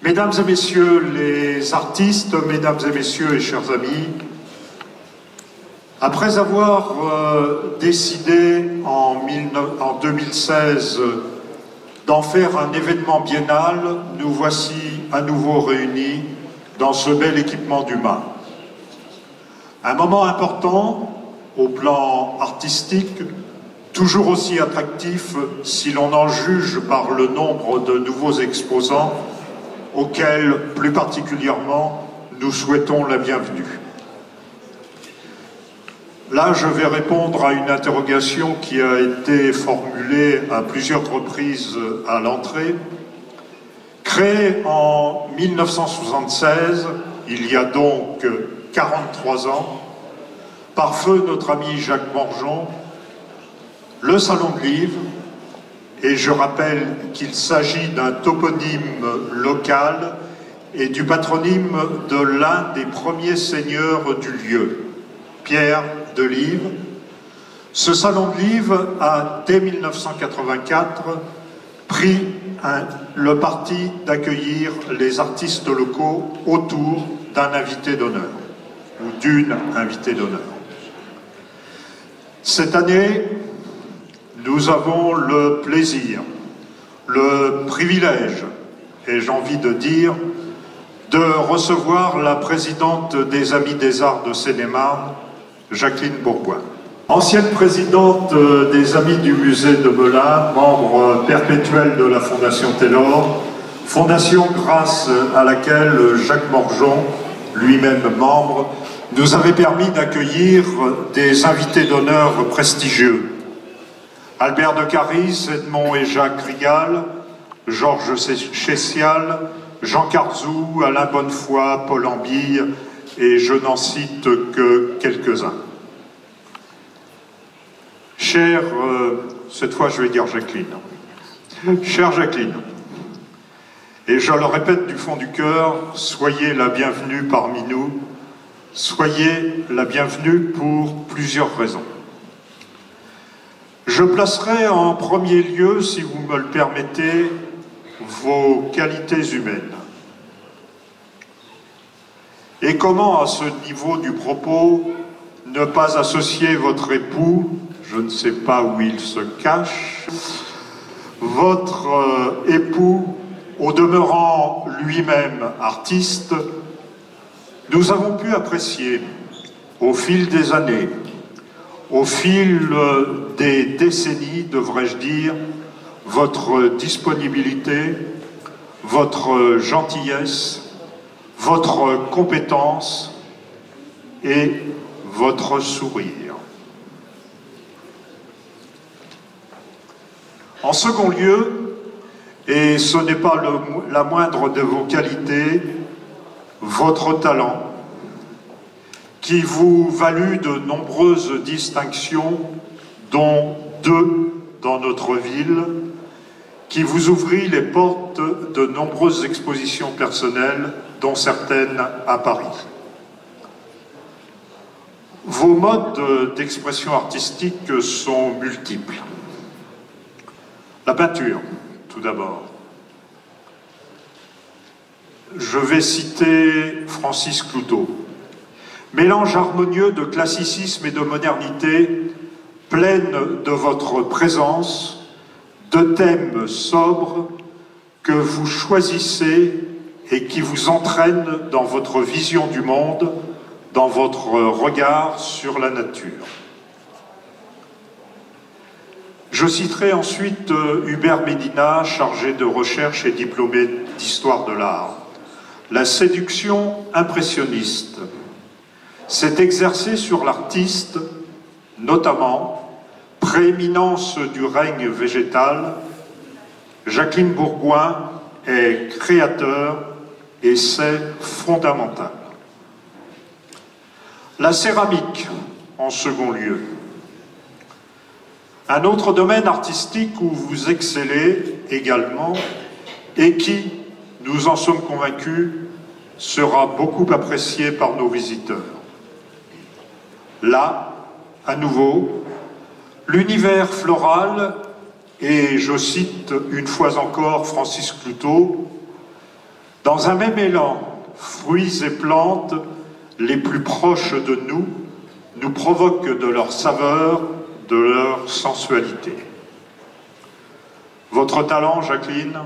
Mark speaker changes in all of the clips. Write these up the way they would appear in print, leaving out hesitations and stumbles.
Speaker 1: Mesdames et messieurs les artistes, mesdames et messieurs et chers amis, après avoir décidé en 2016 d'en faire un événement biennal, nous voici à nouveau réunis dans ce bel équipement du MAM. Un moment important au plan artistique, toujours aussi attractif si l'on en juge par le nombre de nouveaux exposants auxquels, plus particulièrement, nous souhaitons la bienvenue. Là, je vais répondre à une interrogation qui a été formulée à plusieurs reprises à l'entrée. Créée en 1976, il y a donc 43 ans, par feu notre ami Jacques Morgeon, le Salon de Livres, et je rappelle qu'il s'agit d'un toponyme local et du patronyme de l'un des premiers seigneurs du lieu, Pierre de Livres. Ce Salon de Livres a, dès 1984, pris le parti d'accueillir les artistes locaux autour d'un invité d'honneur, ou d'une invitée d'honneur. Cette année, nous avons le plaisir, le privilège, et j'ai envie de dire, de recevoir la présidente des Amis des Arts de Seine-et-Marne, Jacqueline Bourgoin. Ancienne présidente des Amis du Musée de Melun, membre perpétuel de la Fondation Taylor, fondation grâce à laquelle Jacques Morgeon, lui-même membre, nous avait permis d'accueillir des invités d'honneur prestigieux. Albert de Caris, Edmond et Jacques Rigal, Georges Chessial, Jean Carzou, Alain Bonnefoy, Paul Ambille, et je n'en cite que quelques-uns. Chère, cette fois je vais dire Jacqueline, chère Jacqueline, et je le répète du fond du cœur, soyez la bienvenue parmi nous, soyez la bienvenue pour plusieurs raisons. Je placerai en premier lieu, si vous me le permettez, vos qualités humaines. Et comment, à ce niveau du propos, ne pas associer votre époux, je ne sais pas où il se cache, votre époux, au demeurant lui-même artiste, nous avons pu apprécier, au fil des années, au fil des décennies, devrais-je dire, votre disponibilité, votre gentillesse, votre compétence et votre sourire. En second lieu, et ce n'est pas la moindre de vos qualités, votre talent, qui vous valut de nombreuses distinctions, dont 2 dans notre ville, qui vous ouvrit les portes de nombreuses expositions personnelles, dont certaines à Paris. Vos modes d'expression artistique sont multiples. La peinture, tout d'abord. Je vais citer Francis Cloutot. Mélange harmonieux de classicisme et de modernité, pleine de votre présence, de thèmes sobres que vous choisissez et qui vous entraînent dans votre vision du monde, dans votre regard sur la nature. Je citerai ensuite Hubert Médina, chargé de recherche et diplômé d'histoire de l'art. La séduction impressionniste s'est exercée sur l'artiste, notamment prééminence du règne végétal. Jacqueline Bourgoin est créateur et c'est fondamental. La céramique, en second lieu. Un autre domaine artistique où vous excellez également et qui, nous en sommes convaincus, sera beaucoup apprécié par nos visiteurs. Là, à nouveau, l'univers floral, et je cite une fois encore Francis Cloutot, Dans un même élan, fruits et plantes les plus proches de nous nous provoquent de leur saveur, de leur sensualité. Votre talent, Jacqueline,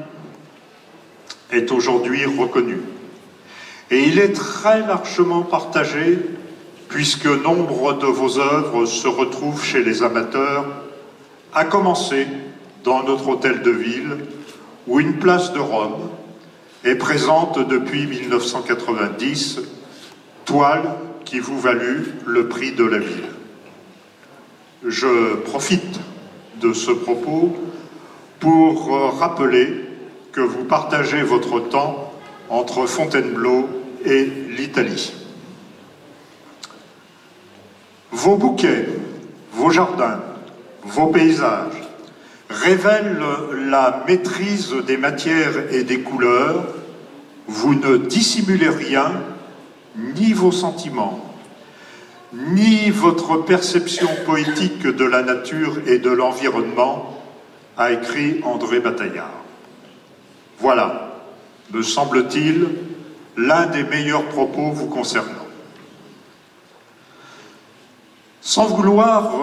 Speaker 1: est aujourd'hui reconnu. Et il est très largement partagé, puisque nombre de vos œuvres se retrouvent chez les amateurs, à commencer dans notre hôtel de ville, où une place de Rome est présente depuis 1990, toile qui vous valut le prix de la ville. Je profite de ce propos pour rappeler que vous partagez votre temps entre Fontainebleau et l'Italie. Vos bouquets, vos jardins, vos paysages révèlent la maîtrise des matières et des couleurs. Vous ne dissimulez rien, ni vos sentiments, ni votre perception poétique de la nature et de l'environnement, a écrit André Bataillard. Voilà, me semble-t-il, l'un des meilleurs propos vous concernant. Sans vouloir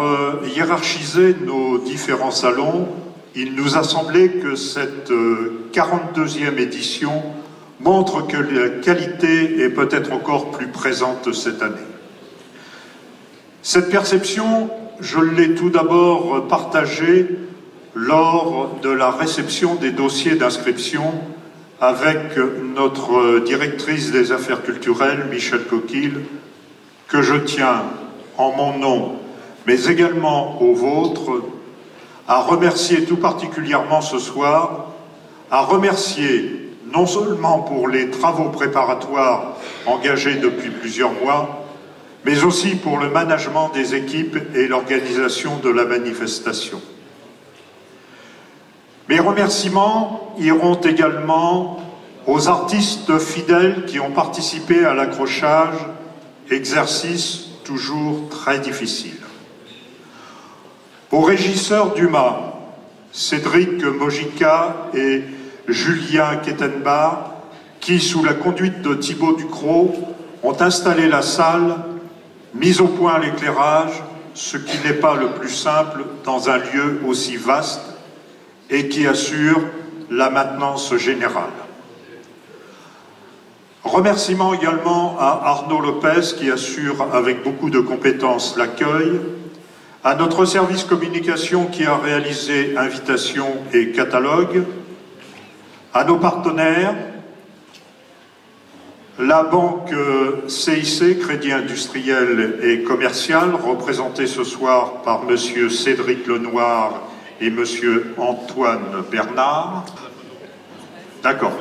Speaker 1: hiérarchiser nos différents salons, il nous a semblé que cette 42e édition montre que la qualité est peut-être encore plus présente cette année. Cette perception, je l'ai tout d'abord partagée lors de la réception des dossiers d'inscription avec notre directrice des affaires culturelles, Michèle Coquille, que je tiens en mon nom, mais également au vôtre, à remercier tout particulièrement ce soir, à remercier non seulement pour les travaux préparatoires engagés depuis plusieurs mois, mais aussi pour le management des équipes et l'organisation de la manifestation. Mes remerciements iront également aux artistes fidèles qui ont participé à l'accrochage, exercice toujours très difficile. Aux régisseurs d'UMA, Cédric Mojica et Julien Kettenbach, qui, sous la conduite de Thibaut Ducrot, ont installé la salle, mis au point l'éclairage, ce qui n'est pas le plus simple dans un lieu aussi vaste, et qui assure la maintenance générale. Remerciements également à Arnaud Lopez qui assure avec beaucoup de compétences l'accueil, à notre service communication qui a réalisé invitation et catalogue, à nos partenaires, la banque CIC, Crédit Industriel et Commercial, représentée ce soir par M. Cédric Lenoir et M. Antoine Bernard. D'accord.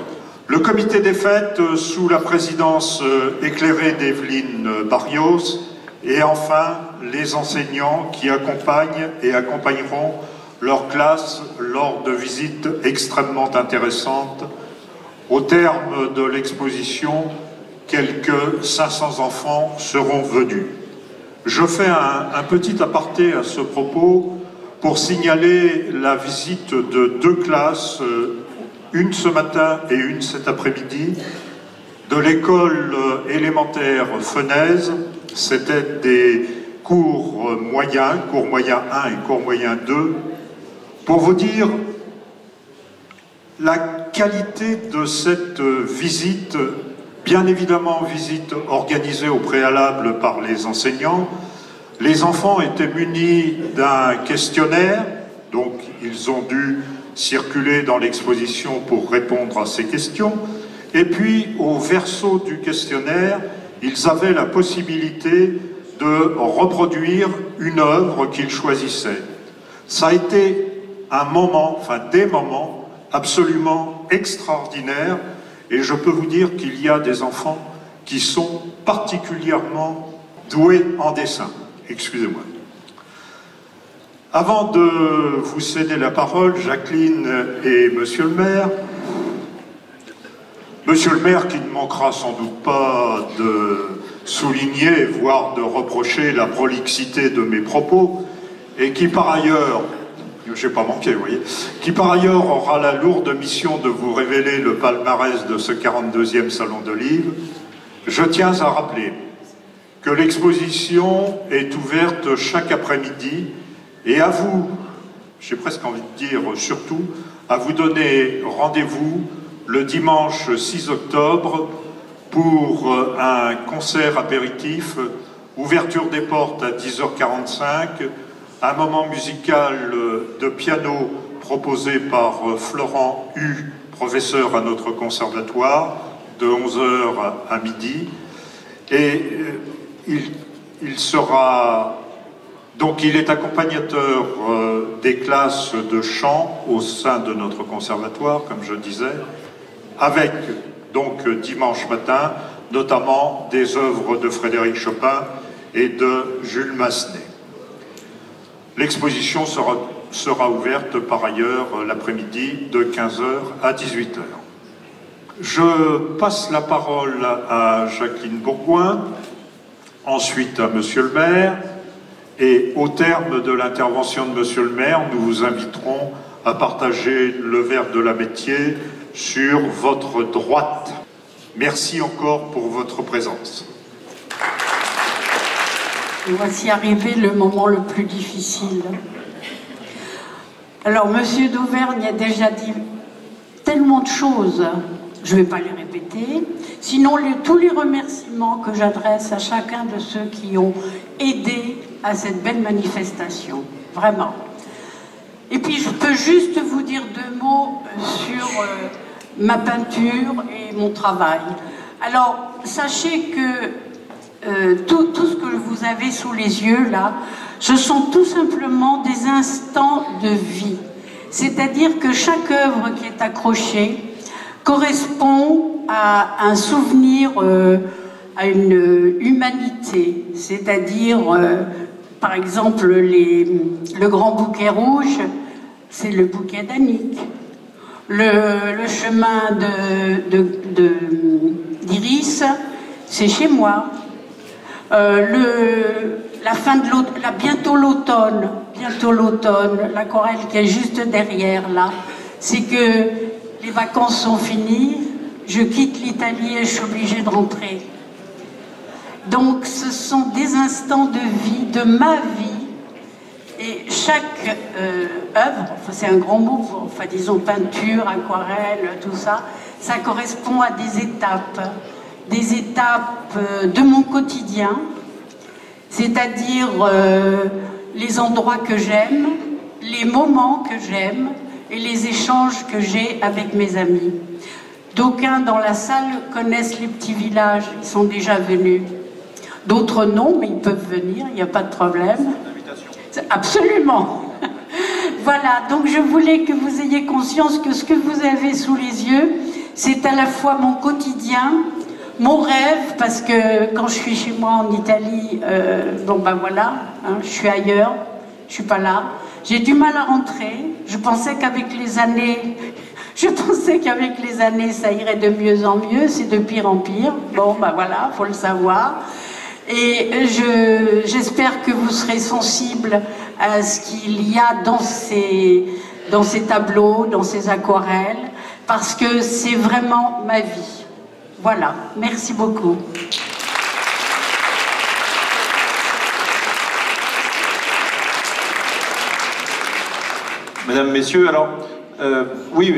Speaker 1: Le comité des fêtes sous la présidence éclairée d'Evelyne Barrios et enfin les enseignants qui accompagnent et accompagneront leur classe lors de visites extrêmement intéressantes. Au terme de l'exposition, quelques 500 enfants seront venus. Je fais un petit aparté à ce propos pour signaler la visite de deux classes, une ce matin et une cet après-midi, de l'école élémentaire Fenaise. C'était des cours moyens, cours moyen 1 et cours moyen 2, pour vous dire la qualité de cette visite, bien évidemment visite organisée au préalable par les enseignants. Les enfants étaient munis d'un questionnaire, donc ils ont dû circuler dans l'exposition pour répondre à ces questions. Et puis, au verso du questionnaire, ils avaient la possibilité de reproduire une œuvre qu'ils choisissaient. Ça a été un moment, enfin des moments, absolument extraordinaires. Et je peux vous dire qu'il y a des enfants qui sont particulièrement doués en dessin. Excusez-moi. Avant de vous céder la parole, Jacqueline et Monsieur le maire, Monsieur le maire qui ne manquera sans doute pas de souligner, voire de reprocher la prolixité de mes propos, et qui par ailleurs je n'ai pas manqué, vous voyez, qui par ailleurs aura la lourde mission de vous révéler le palmarès de ce 42e Salon de Livres, je tiens à rappeler que l'exposition est ouverte chaque après-midi et à vous, j'ai presque envie de dire surtout, à vous donner rendez-vous le dimanche 6 octobre pour un concert apéritif, ouverture des portes à 10h45, un moment musical de piano proposé par Florent Hu, professeur à notre conservatoire, de 11h à midi. Et il sera... Donc il est accompagnateur des classes de chant au sein de notre conservatoire, comme je disais, avec donc dimanche matin, notamment des œuvres de Frédéric Chopin et de Jules Massenet. L'exposition sera ouverte par ailleurs l'après-midi de 15h à 18h. Je passe la parole à Jacqueline Bourgoin, ensuite à Monsieur le maire, et au terme de l'intervention de Monsieur le maire, nous vous inviterons à partager le verre de l'amitié sur votre droite. Merci encore pour votre présence.
Speaker 2: Et voici arrivé le moment le plus difficile. Alors, Monsieur d'Auvergne a déjà dit tellement de choses, je ne vais pas les répéter, sinon tous les remerciements que j'adresse à chacun de ceux qui ont aidé à cette belle manifestation, vraiment. Et puis, je peux juste vous dire 2 mots sur ma peinture et mon travail. Alors, sachez que tout ce que vous avez sous les yeux, là, ce sont tout simplement des instants de vie. C'est-à-dire que chaque œuvre qui est accrochée correspond à un souvenir, à une humanité. C'est-à-dire, par exemple, le grand bouquet rouge, c'est le bouquet d'Annick. Le chemin d'Iris, c'est chez moi. La fin de bientôt l'automne, l'aquarelle qui est juste derrière là, c'est que les vacances sont finies, je quitte l'Italie et je suis obligée de rentrer. Donc ce sont des instants de vie, de ma vie, et chaque œuvre, enfin, c'est un grand mot, enfin disons peinture, aquarelle, tout ça, ça correspond à des étapes de mon quotidien, c'est-à-dire les endroits que j'aime, les moments que j'aime et les échanges que j'ai avec mes amis. D'aucuns dans la salle connaissent les petits villages, ils sont déjà venus. D'autres non, mais ils peuvent venir, il n'y a pas de problème. Absolument. Voilà, donc je voulais que vous ayez conscience que ce que vous avez sous les yeux, c'est à la fois mon quotidien, mon rêve, parce que quand je suis chez moi en Italie, bon ben voilà, hein, je suis ailleurs, je suis pas là. J'ai du mal à rentrer. Je pensais qu'avec les années, ça irait de mieux en mieux, c'est de pire en pire. Bon ben voilà, faut le savoir. Et j'espère que vous serez sensibles à ce qu'il y a dans ces tableaux, dans ces aquarelles, parce que c'est vraiment ma vie. Voilà, merci beaucoup.
Speaker 3: Mesdames, Messieurs, alors, oui,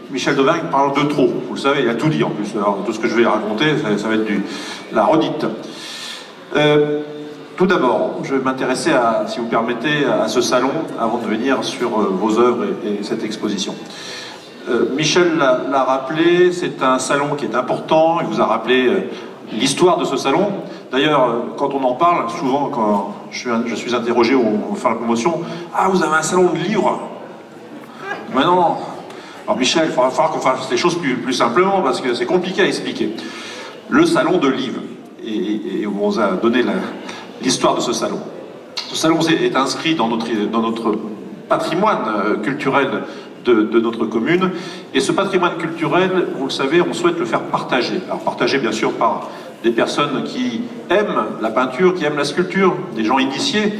Speaker 3: Michel d'Auvergne parle de trop, vous le savez, il a tout dit en plus. Alors, tout ce que je vais raconter, ça va être la redite. Tout d'abord, je vais m'intéresser, si vous permettez, à ce salon, avant de venir sur vos œuvres et cette exposition. Michel l'a rappelé, c'est un salon qui est important, il vous a rappelé l'histoire de ce salon. D'ailleurs, quand on en parle, souvent quand je suis interrogé ou on fait la promotion, « Ah, vous avez un salon de livres ?» Mais non. Alors Michel, il va falloir qu'on fasse les choses plus simplement, parce que c'est compliqué à expliquer. Le salon de livres, et on vous a donné l'histoire de ce salon. Ce salon est inscrit dans notre patrimoine culturel de notre commune, et ce patrimoine culturel, vous le savez, on souhaite le faire partager. Alors partager bien sûr par des personnes qui aiment la peinture, qui aiment la sculpture, des gens initiés,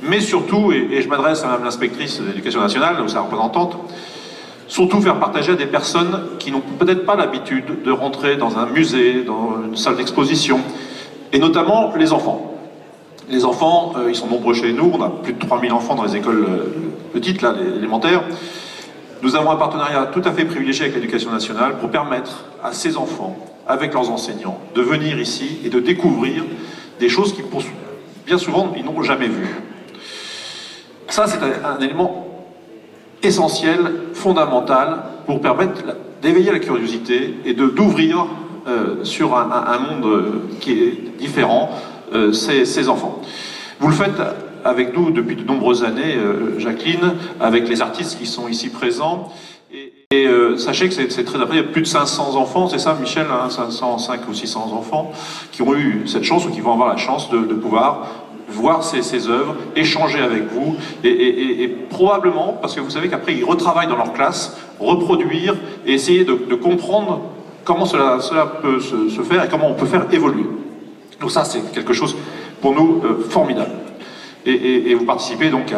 Speaker 3: mais surtout, et je m'adresse à Madame l'inspectrice de l'Éducation nationale, ou sa représentante, surtout faire partager à des personnes qui n'ont peut-être pas l'habitude de rentrer dans un musée, dans une salle d'exposition, et notamment les enfants. Les enfants, ils sont nombreux chez nous, on a plus de 3000 enfants dans les écoles petites, là, les élémentaires. Nous avons un partenariat tout à fait privilégié avec l'Éducation nationale pour permettre à ces enfants, avec leurs enseignants, de venir ici et de découvrir des choses qui, bien souvent, ils n'ont jamais vues. Ça, c'est un élément essentiel, fondamental, pour permettre d'éveiller la curiosité et d'ouvrir sur un monde qui est différent ces enfants. Vous le faites avec nous depuis de nombreuses années, Jacqueline, avec les artistes qui sont ici présents. Et sachez que c'est très apprécié. Il y a plus de 500 enfants, c'est ça, Michel, hein, 505 ou 600 enfants qui ont eu cette chance ou qui vont avoir la chance de pouvoir voir ces œuvres, échanger avec vous, et probablement, parce que vous savez qu'après ils retravaillent dans leur classe, reproduire et essayer de comprendre comment cela peut se faire et comment on peut faire évoluer. Donc ça, c'est quelque chose pour nous formidable. Et vous participez donc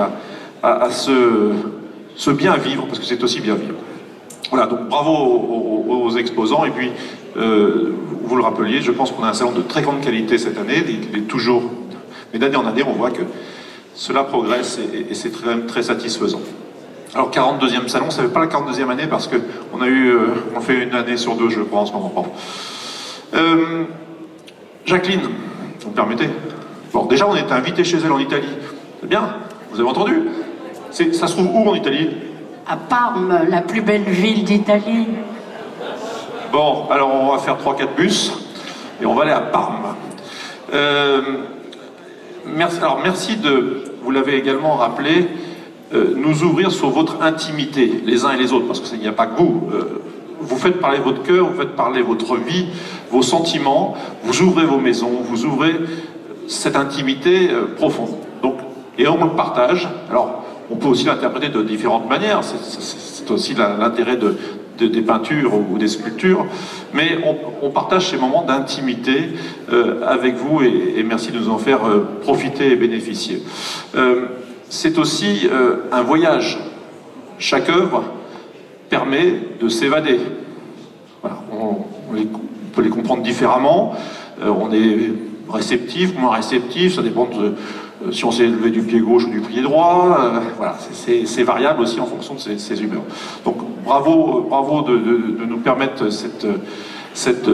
Speaker 3: à ce bien vivre, parce que c'est aussi bien vivre. Voilà, donc bravo aux exposants, et puis vous le rappeliez, je pense qu'on a un salon de très grande qualité cette année, il est toujours... Mais d'année en année, on voit que cela progresse et c'est très satisfaisant. Alors, 42e salon, ça ne fait pas la 42e année parce qu'on fait une année sur deux, je crois, en ce moment. Jacqueline, vous me permettez? Bon, déjà, on est invité chez elle en Italie. C'est bien, vous avez entendu? Ça se trouve où en Italie?
Speaker 2: À Parme, la plus belle ville d'Italie.
Speaker 3: Bon, alors on va faire 3-4 bus et on va aller à Parme. Merci de, vous l'avez également rappelé, nous ouvrir sur votre intimité, les uns et les autres, parce qu'il n'y a pas que vous. Vous faites parler votre cœur, vous faites parler votre vie, vos sentiments, vous ouvrez vos maisons, vous ouvrez cette intimité profonde. Donc, et on le partage. Alors, on peut aussi l'interpréter de différentes manières, c'est aussi l'intérêt des peintures ou des sculptures, mais on partage ces moments d'intimité avec vous, et merci de nous en faire profiter et bénéficier. C'est aussi un voyage. Chaque œuvre permet de s'évader. Voilà, on peut les comprendre différemment, on est réceptif, moins réceptif, ça dépend de si on s'est levé du pied gauche ou du pied droit, voilà, c'est variable aussi en fonction de ses humeurs. Donc bravo de nous permettre cette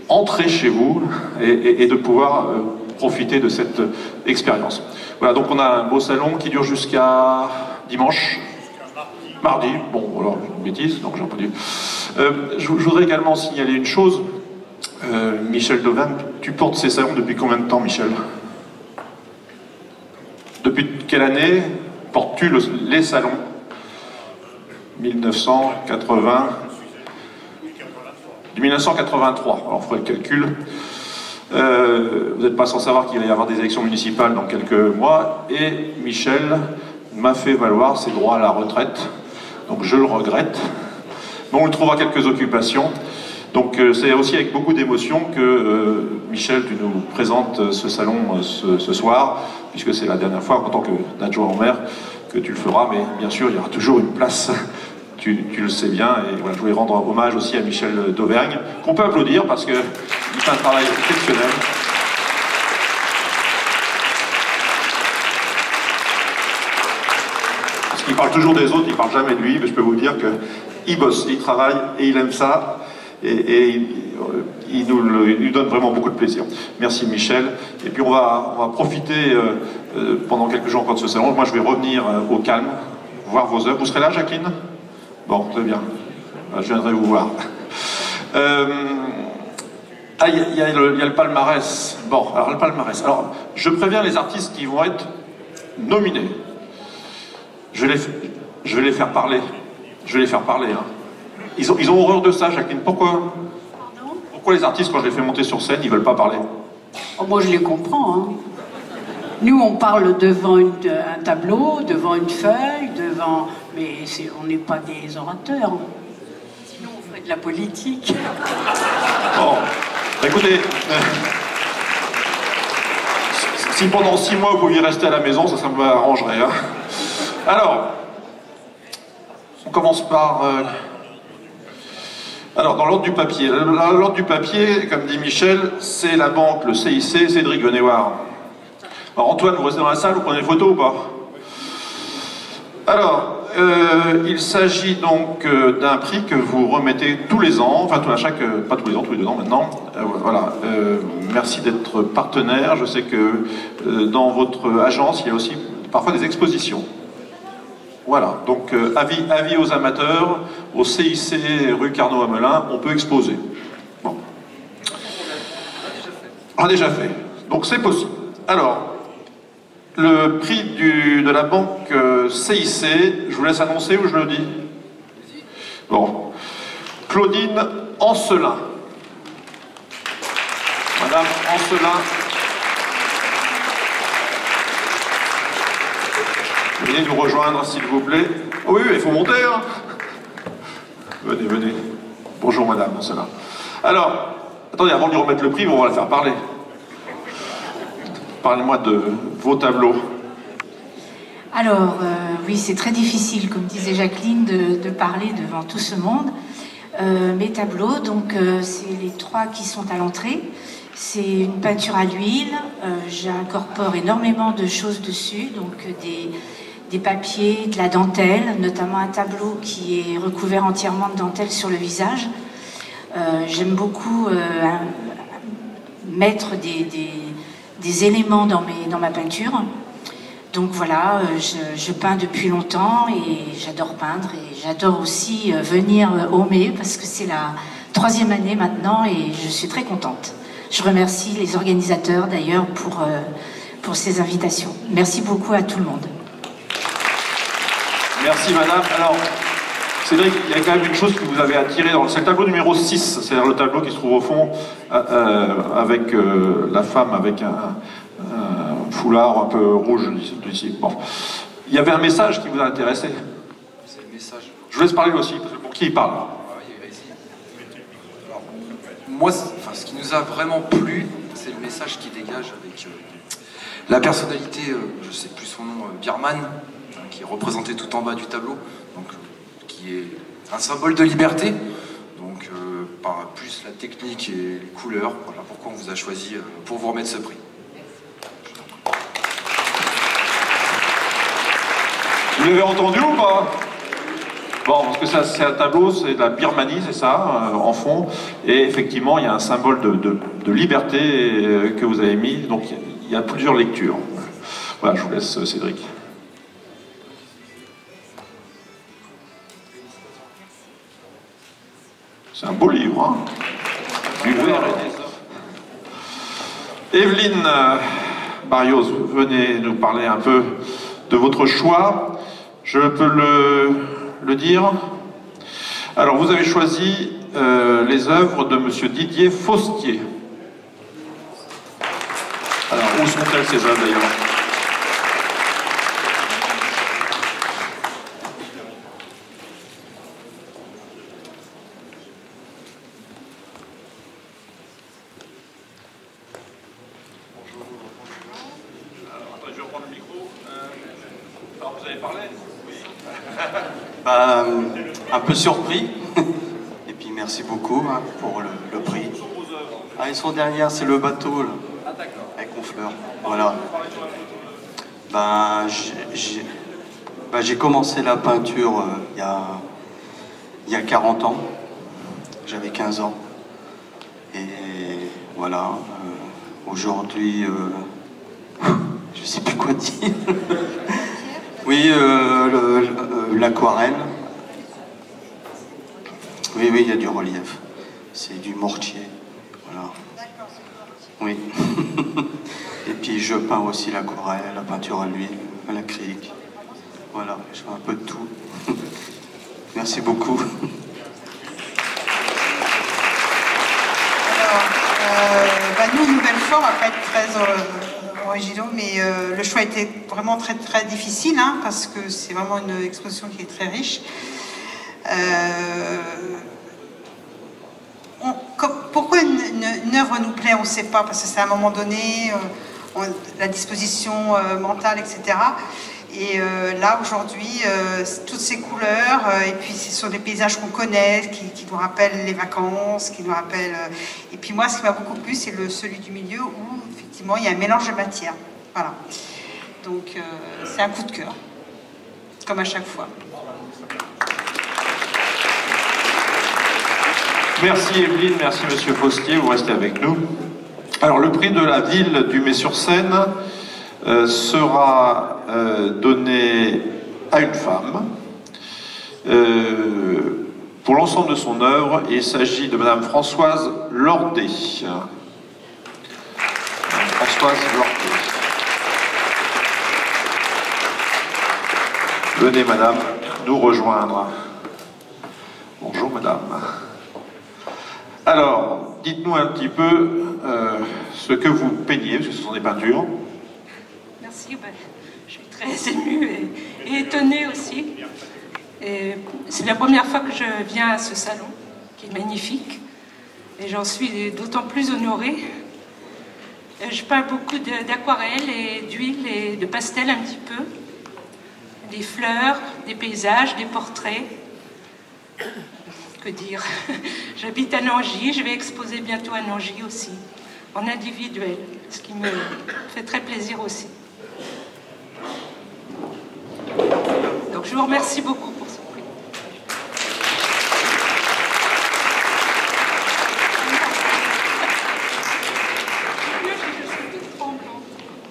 Speaker 3: entrée chez vous et de pouvoir profiter de cette expérience. Voilà, donc on a un beau salon qui dure jusqu'à dimanche. Mardi, bon, alors, une bêtise, donc j'ai pas dit. Je voudrais également signaler une chose. Michel Dauvergne, tu portes ces salons depuis combien de temps, Michel? Depuis quelle année portes-tu les salons? 1980... 1983, alors il faudrait le calcul. Vous n'êtes pas sans savoir qu'il va y avoir des élections municipales dans quelques mois, et Michel m'a fait valoir ses droits à la retraite, donc je le regrette. Mais on le trouvera quelques occupations. Donc c'est aussi avec beaucoup d'émotion que Michel, tu nous présentes ce salon ce soir, puisque c'est la dernière fois en tant qu'adjoint au maire que tu le feras, mais bien sûr il y aura toujours une place, tu le sais bien, et voilà, je voulais rendre hommage aussi à Michel Dauvergne, qu'on peut applaudir parce qu'il fait un travail exceptionnel. Parce qu'il parle toujours des autres, il ne parle jamais de lui, mais je peux vous dire qu'il bosse, il travaille et il aime ça. Et il nous donne vraiment beaucoup de plaisir. Merci Michel. Et puis on va profiter pendant quelques jours encore de ce salon. Moi je vais revenir au calme, voir vos œuvres. Vous serez là, Jacqueline? Bon, très bien. Je viendrai vous voir. Il y a le palmarès. Bon, alors le palmarès. Alors, je préviens les artistes qui vont être nominés. Je vais les faire parler. Je vais les faire parler, hein. Ils ont horreur de ça, Jacqueline. Pourquoi les artistes, quand je les fais monter sur scène, ils veulent pas parler?
Speaker 2: Oh, moi, je les comprends. Hein. Nous, on parle devant un tableau, devant une feuille, devant... Mais on n'est pas des orateurs. Sinon, on ferait de la politique.
Speaker 3: Bon, écoutez... Si pendant 6 mois vous pouviez rester à la maison, ça m'arrangerait. Hein. Alors, on commence par... Alors, dans l'ordre du papier. L'ordre du papier, comme dit Michel, c'est la banque, le CIC, Cédric Venez-voir. Alors Antoine, vous restez dans la salle, vous prenez une photo ou pas? Alors, il s'agit donc d'un prix que vous remettez tous les ans, enfin pas tous les ans, tous les 2 ans maintenant. Voilà. Merci d'être partenaire. Je sais que dans votre agence, il y a aussi parfois des expositions. Voilà, donc avis aux amateurs, au CIC rue Carnot-Hamelin, on peut exposer. Bon. On a déjà fait, donc c'est possible. Alors, le prix de la banque CIC, je vous laisse annoncer ou je le dis? Bon. Claudine Ancelin. Madame Ancelin. Venez nous rejoindre, s'il vous plaît. Oh oui, il faut monter, hein. Venez, venez. Bonjour, madame Ancelin. Alors, attendez, avant de lui remettre le prix, on va la faire parler. Parlez-moi de vos tableaux.
Speaker 4: Alors, oui, c'est très difficile, comme disait Jacqueline, de parler devant tout ce monde. Mes tableaux, donc, c'est les 3 qui sont à l'entrée. C'est une peinture à l'huile. J'incorpore énormément de choses dessus, donc des papiers, de la dentelle, notamment un tableau qui est recouvert entièrement de dentelle sur le visage. J'aime beaucoup mettre des éléments dans ma peinture. Donc voilà, je peins depuis longtemps et j'adore peindre et j'adore aussi venir au Mai parce que c'est la 3e année maintenant et je suis très contente. Je remercie les organisateurs d'ailleurs pour ces invitations. Merci beaucoup à tout le monde.
Speaker 3: Merci madame. Alors, Cédric, il y a quand même une chose qui vous avait attiré, c'est le tableau numéro 6, c'est-à-dire le tableau qui se trouve au fond avec la femme avec un foulard un peu rouge ici. Bon. Il y avait un message qui vous a intéressé.
Speaker 5: C'est le message.
Speaker 3: Je vous laisse parler aussi, parce que pour qui il parle?
Speaker 5: Alors, moi, ce qui nous a vraiment plu, c'est le message qui dégage avec la personnalité, je ne sais plus son nom, Biermann, qui est représenté tout en bas du tableau, donc, qui est un symbole de liberté. Donc, par plus la technique et les couleurs, voilà pourquoi on vous a choisi pour vous remettre ce prix.
Speaker 3: Vous l'avez entendu ou pas? Bon, parce que c'est un tableau, c'est de la Birmanie, c'est ça, en fond. Et effectivement, il y a un symbole de liberté que vous avez mis. Donc, il y a plusieurs lectures. Voilà, je vous laisse, Cédric. C'est un beau livre, hein. Du verre et des... Evelyne Barrios, venez nous parler un peu de votre choix. Je peux le dire. Alors, vous avez choisi les œuvres de monsieur Didier Faustier. Alors, où sont-elles ces œuvres d'ailleurs?
Speaker 6: Un peu surpris, et puis merci beaucoup hein, pour le prix. Ah, ils sont derrière, c'est le bateau là, avec Honfleur. Voilà. J'ai commencé la peinture il y a 40 ans, j'avais 15 ans. Et voilà, aujourd'hui, je sais plus quoi dire. Oui, l'aquarelle. Oui, il y a du relief. C'est du mortier. Voilà. Oui. Et puis je peins aussi l'aquarelle, la peinture à l'huile, à l'acrylique. Voilà, je fais un peu de tout. Merci beaucoup.
Speaker 7: Alors, nous, Nouvelle Flore, on va pas être très originaux, mais le choix était vraiment très très difficile, hein, parce que c'est vraiment une exposition qui est très riche. Pourquoi une œuvre nous plaît, on ne sait pas, parce que c'est à un moment donné, la disposition mentale, etc. Et là, aujourd'hui, toutes ces couleurs, et puis ce sont des paysages qu'on connaît, qui nous rappellent les vacances, qui nous rappellent... et puis moi, ce qui m'a beaucoup plu, c'est celui du milieu, où, effectivement, il y a un mélange de matière. Voilà. Donc, c'est un coup de cœur, comme à chaque fois.
Speaker 3: Merci Evelyne, merci Monsieur Postier, vous restez avec nous. Alors le prix de la ville du Mets-sur-Seine sera donné à une femme pour l'ensemble de son œuvre. Il s'agit de Madame Françoise Lordet. Françoise Lordet. Venez Madame nous rejoindre. Bonjour Madame. Alors, dites-nous un petit peu ce que vous peignez, parce que ce sont des peintures.
Speaker 8: Merci, je suis très émue et étonnée aussi. C'est la première fois que je viens à ce salon, qui est magnifique, et j'en suis d'autant plus honorée. Je peins beaucoup d'aquarelles et d'huile et de pastel un petit peu, des fleurs, des paysages, des portraits. Que dire? J'habite à Nangy, je vais exposer bientôt à Nangy aussi, en individuel, ce qui me fait très plaisir aussi. Donc je vous remercie beaucoup pour ce prix.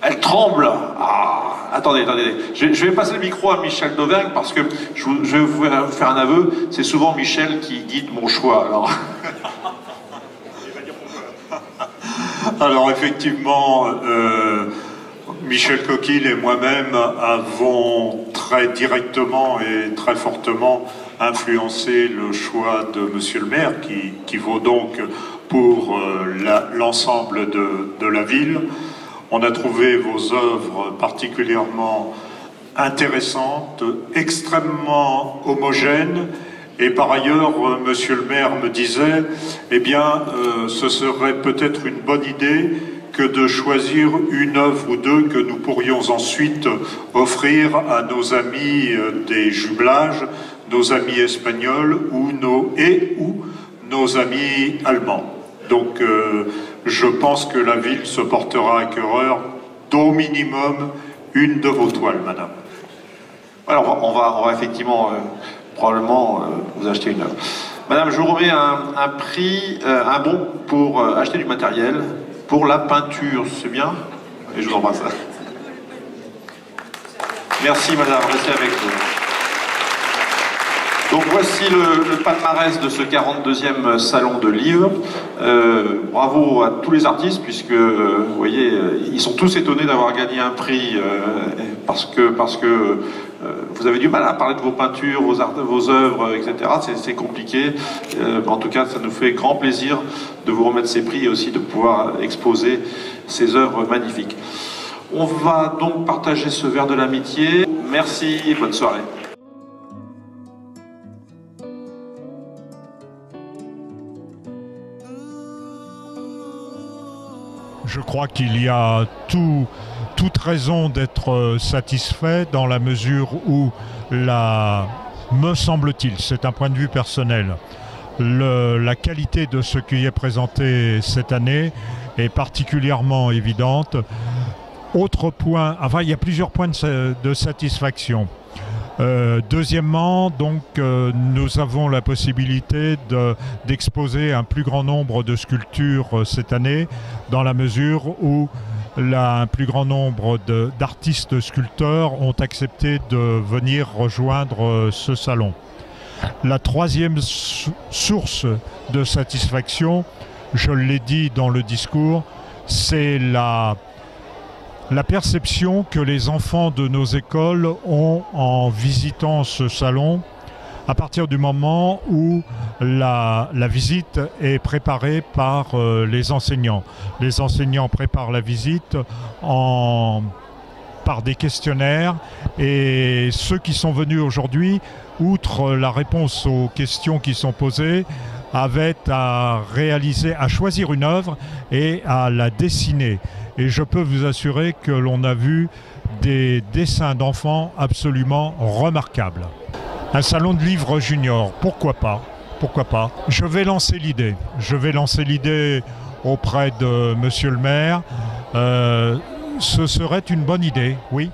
Speaker 3: Elle tremble. Ah, attendez. Je vais passer le micro à Michel Dauvergne parce que je vais vous faire un aveu. C'est souvent Michel qui guide mon choix.
Speaker 1: Alors effectivement, Michel Coquille et moi-même avons très directement et très fortement influencé le choix de Monsieur le maire, qui vaut donc pour l'ensemble de la ville. On a trouvé vos œuvres particulièrement intéressantes, extrêmement homogènes, et par ailleurs, Monsieur le maire me disait, eh bien, ce serait peut-être une bonne idée que de choisir une œuvre ou deux que nous pourrions ensuite offrir à nos amis des jumelages, nos amis espagnols ou nos amis allemands. Donc, je pense que la ville se portera acquéreur d'au minimum une de vos toiles, madame.
Speaker 3: Alors, on va effectivement, probablement, vous acheter une œuvre. Madame, je vous remets un prix, un bon pour acheter du matériel pour la peinture, c'est bien? Et je vous embrasse. Merci, madame, restez avec nous. Donc voici le palmarès de ce 42e salon de livres. Bravo à tous les artistes, puisque vous voyez, ils sont tous étonnés d'avoir gagné un prix parce que vous avez du mal à parler de vos peintures, vos œuvres, etc. C'est compliqué. En tout cas, ça nous fait grand plaisir de vous remettre ces prix et aussi de pouvoir exposer ces œuvres magnifiques. On va donc partager ce verre de l'amitié. Merci et bonne soirée.
Speaker 1: Je crois qu'il y a toute raison d'être satisfait dans la mesure où, me semble-t-il, c'est un point de vue personnel, la qualité de ce qui est présenté cette année est particulièrement évidente. Autre point, enfin il y a plusieurs points de satisfaction. Deuxièmement, donc, nous avons la possibilité d'exposer un plus grand nombre de sculptures cette année, dans la mesure où un plus grand nombre d'artistes sculpteurs ont accepté de venir rejoindre ce salon. La troisième source de satisfaction, je l'ai dit dans le discours, c'est la perception que les enfants de nos écoles ont en visitant ce salon, à partir du moment où la visite est préparée par les enseignants. Les enseignants préparent la visite par des questionnaires, et ceux qui sont venus aujourd'hui, outre la réponse aux questions qui sont posées, avait à réaliser, à choisir une œuvre et à la dessiner. Et je peux vous assurer que l'on a vu des dessins d'enfants absolument remarquables. Un salon de livres junior, pourquoi pas? Pourquoi pas? Je vais lancer l'idée. Je vais lancer l'idée auprès de Monsieur le maire. Ce serait une bonne idée, oui.